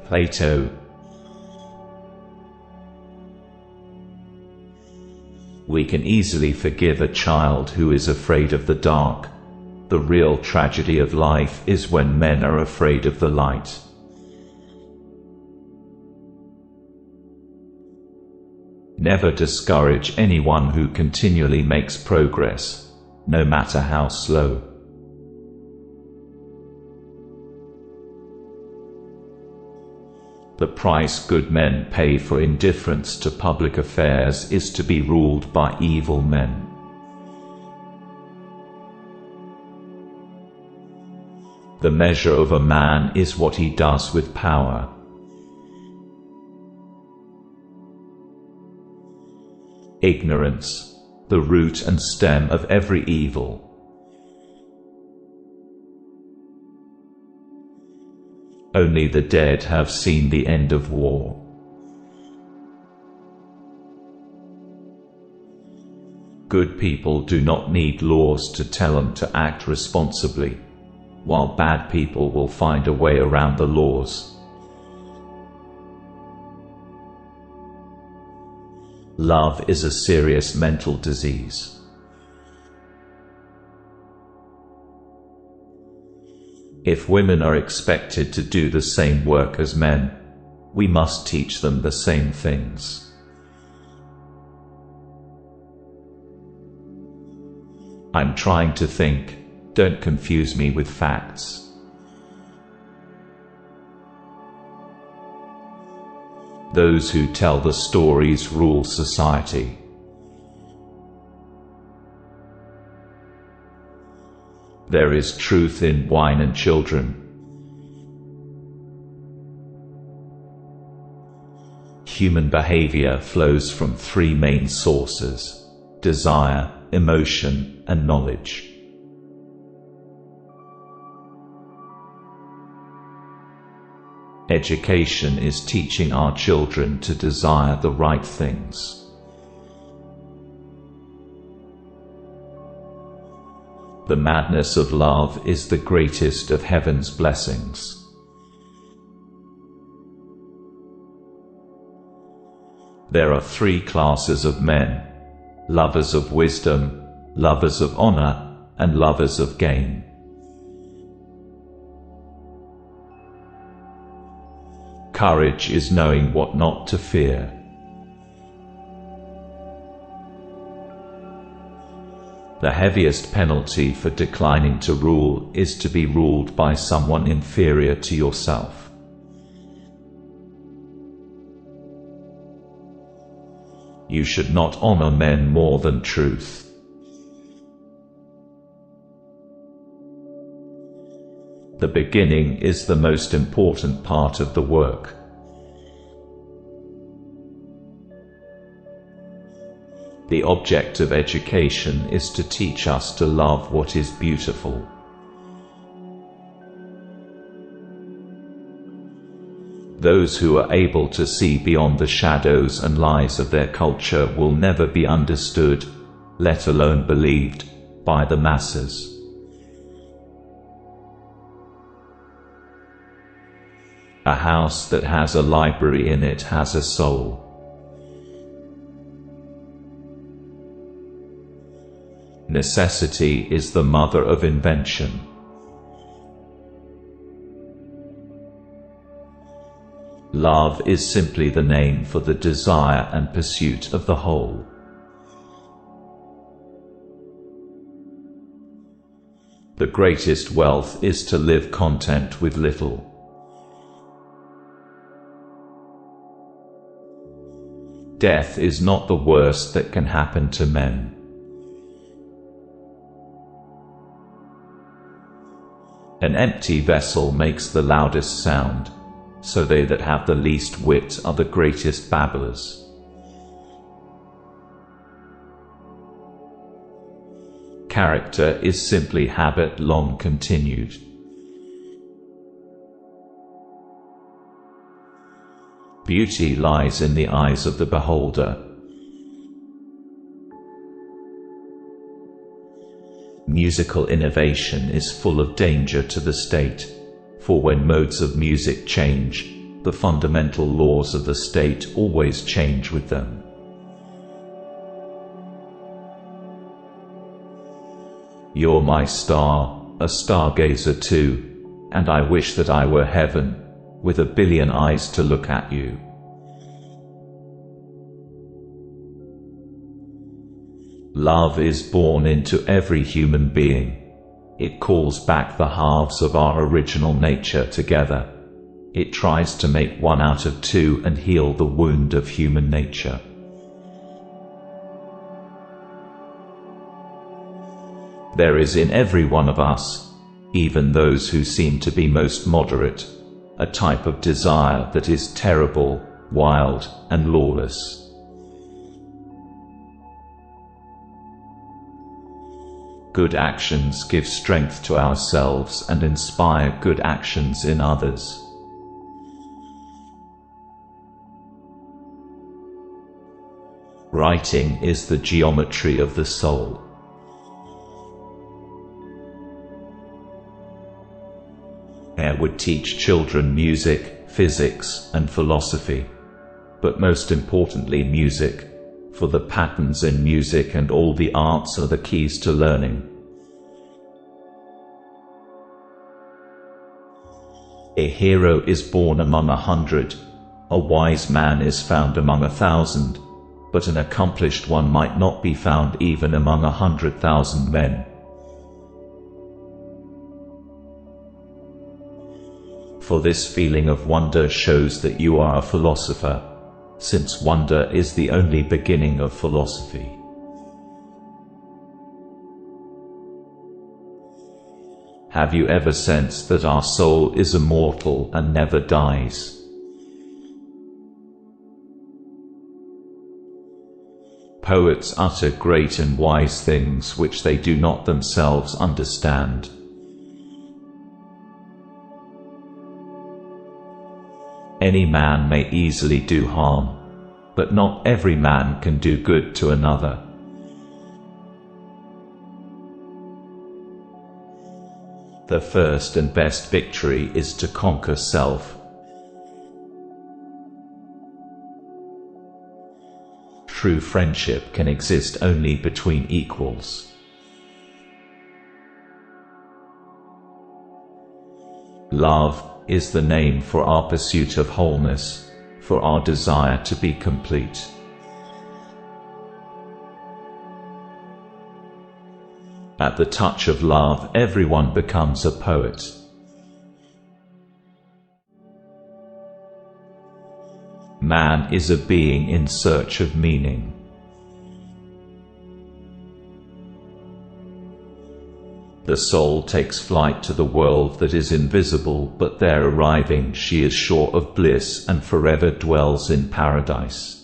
Plato. We can easily forgive a child who is afraid of the dark. The real tragedy of life is when men are afraid of the light. Never discourage anyone who continually makes progress, no matter how slow. The price good men pay for indifference to public affairs is to be ruled by evil men. The measure of a man is what he does with power. Ignorance, the root and stem of every evil. Only the dead have seen the end of war. Good people do not need laws to tell them to act responsibly, while bad people will find a way around the laws. Love is a serious mental disease. If women are expected to do the same work as men, we must teach them the same things. I'm trying to think, don't confuse me with facts. Those who tell the stories rule society. There is truth in wine and children. Human behavior flows from three main sources: desire, emotion, and knowledge. Education is teaching our children to desire the right things. The madness of love is the greatest of heaven's blessings. There are three classes of men: lovers of wisdom, lovers of honor, and lovers of gain. Courage is knowing what not to fear. The heaviest penalty for declining to rule is to be ruled by someone inferior to yourself. You should not honor men more than truth. The beginning is the most important part of the work. The object of education is to teach us to love what is beautiful. Those who are able to see beyond the shadows and lies of their culture will never be understood, let alone believed, by the masses. A house that has a library in it has a soul. Necessity is the mother of invention. Love is simply the name for the desire and pursuit of the whole. The greatest wealth is to live content with little. Death is not the worst that can happen to men. An empty vessel makes the loudest sound, so they that have the least wit are the greatest babblers. Character is simply habit long continued. Beauty lies in the eyes of the beholder. Musical innovation is full of danger to the state, for when modes of music change, the fundamental laws of the state always change with them. You're my star, a stargazer too, and I wish that I were heaven, with a billion eyes to look at you. Love is born into every human being. It calls back the halves of our original nature together. It tries to make one out of two and heal the wound of human nature. There is in every one of us, even those who seem to be most moderate, a type of desire that is terrible, wild, and lawless. Good actions give strength to ourselves and inspire good actions in others. Writing is the geometry of the soul. I would teach children music, physics, and philosophy, but most importantly music, for the patterns in music and all the arts are the keys to learning. A hero is born among 100, a wise man is found among 1,000, but an accomplished one might not be found even among 100,000 men. For this feeling of wonder shows that you are a philosopher, since wonder is the only beginning of philosophy. Have you ever sensed that our soul is immortal and never dies? Poets utter great and wise things which they do not themselves understand. Any man may easily do harm, but not every man can do good to another. The first and best victory is to conquer self. True friendship can exist only between equals. Love is the name for our pursuit of wholeness, for our desire to be complete. At the touch of love, everyone becomes a poet. Man is a being in search of meaning. The soul takes flight to the world that is invisible, but there arriving she is sure of bliss and forever dwells in paradise.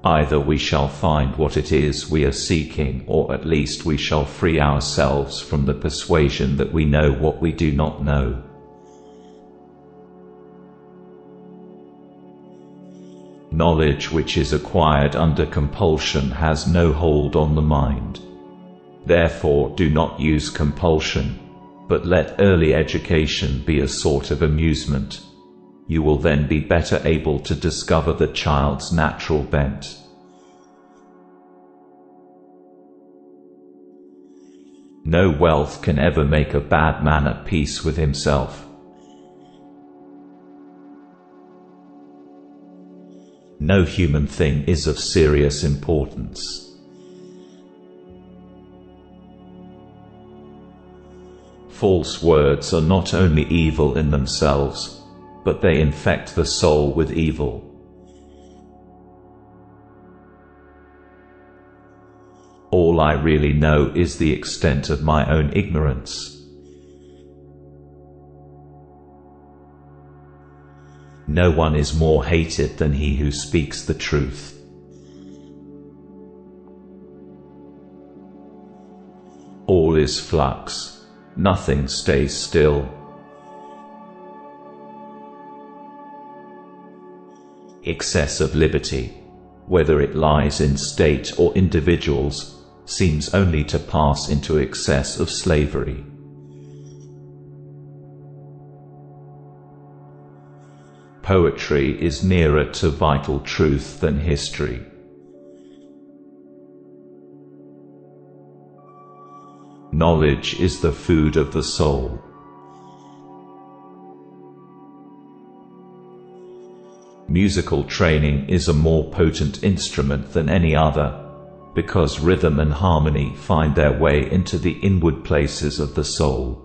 Either we shall find what it is we are seeking, or at least we shall free ourselves from the persuasion that we know what we do not know. Knowledge which is acquired under compulsion has no hold on the mind. Therefore do not use compulsion, but let early education be a sort of amusement. You will then be better able to discover the child's natural bent. No wealth can ever make a bad man at peace with himself. No human thing is of serious importance. False words are not only evil in themselves, but they infect the soul with evil. All I really know is the extent of my own ignorance. No one is more hated than he who speaks the truth. All is flux. Nothing stays still. Excess of liberty, whether it lies in state or individuals, seems only to pass into excess of slavery. Poetry is nearer to vital truth than history. Knowledge is the food of the soul. Musical training is a more potent instrument than any other, because rhythm and harmony find their way into the inward places of the soul.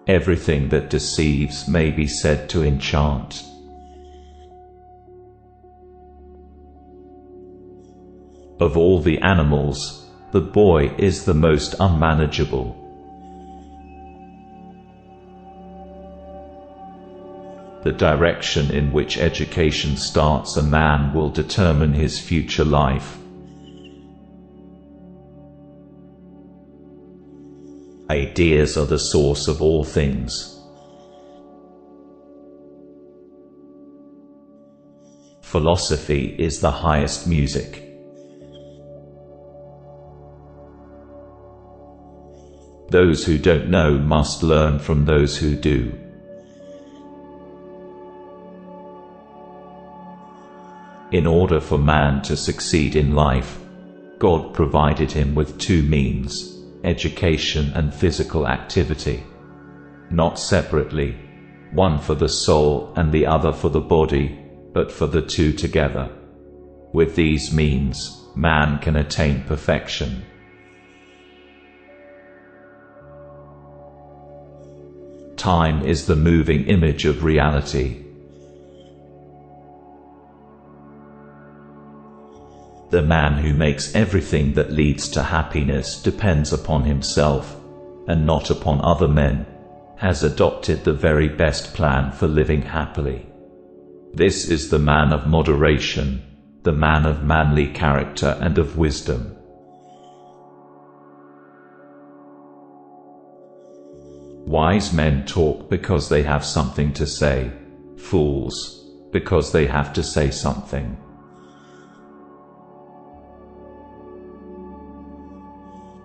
Everything that deceives may be said to enchant. Of all the animals, the boy is the most unmanageable. The direction in which education starts a man will determine his future life. Ideas are the source of all things. Philosophy is the highest music. Those who don't know must learn from those who do. In order for man to succeed in life, God provided him with two means: education and physical activity, not separately, one for the soul and the other for the body, but for the two together. With these means, man can attain perfection. Time is the moving image of reality. The man who makes everything that leads to happiness depends upon himself, and not upon other men, has adopted the very best plan for living happily. This is the man of moderation, the man of manly character and of wisdom. Wise men talk because they have something to say, fools because they have to say something.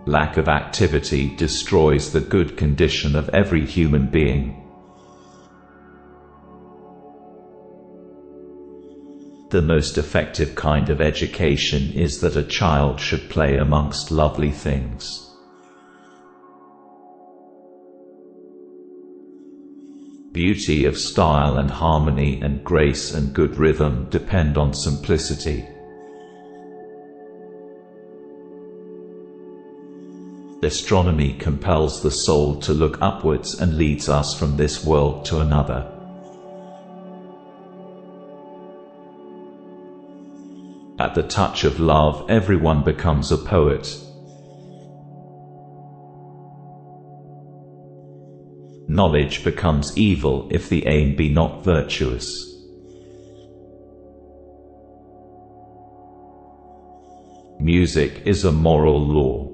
Lack of activity destroys the good condition of every human being. The most effective kind of education is that a child should play amongst lovely things. Beauty of style and harmony and grace and good rhythm depend on simplicity. Astronomy compels the soul to look upwards and leads us from this world to another. At the touch of love, everyone becomes a poet. Knowledge becomes evil if the aim be not virtuous. Music is a moral law.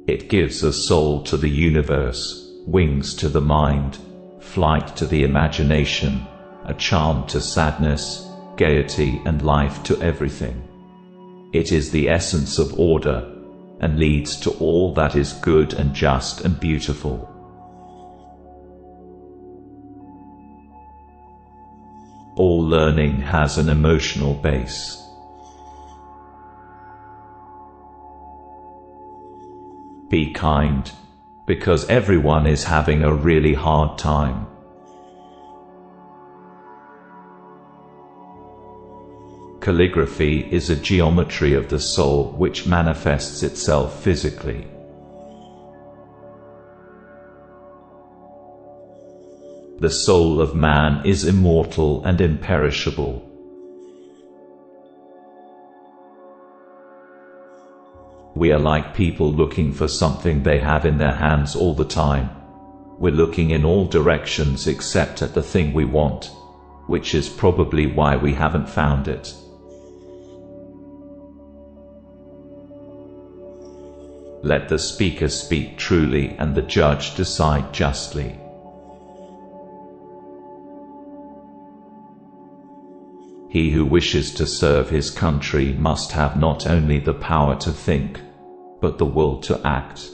It gives a soul to the universe, wings to the mind, flight to the imagination, a charm to sadness, gaiety and life to everything. It is the essence of order, and leads to all that is good and just and beautiful. All learning has an emotional base. Be kind, because everyone is having a really hard time. Calligraphy is a geometry of the soul which manifests itself physically. The soul of man is immortal and imperishable. We are like people looking for something they have in their hands all the time. We're looking in all directions except at the thing we want, which is probably why we haven't found it. Let the speaker speak truly and the judge decide justly. He who wishes to serve his country must have not only the power to think, but the will to act.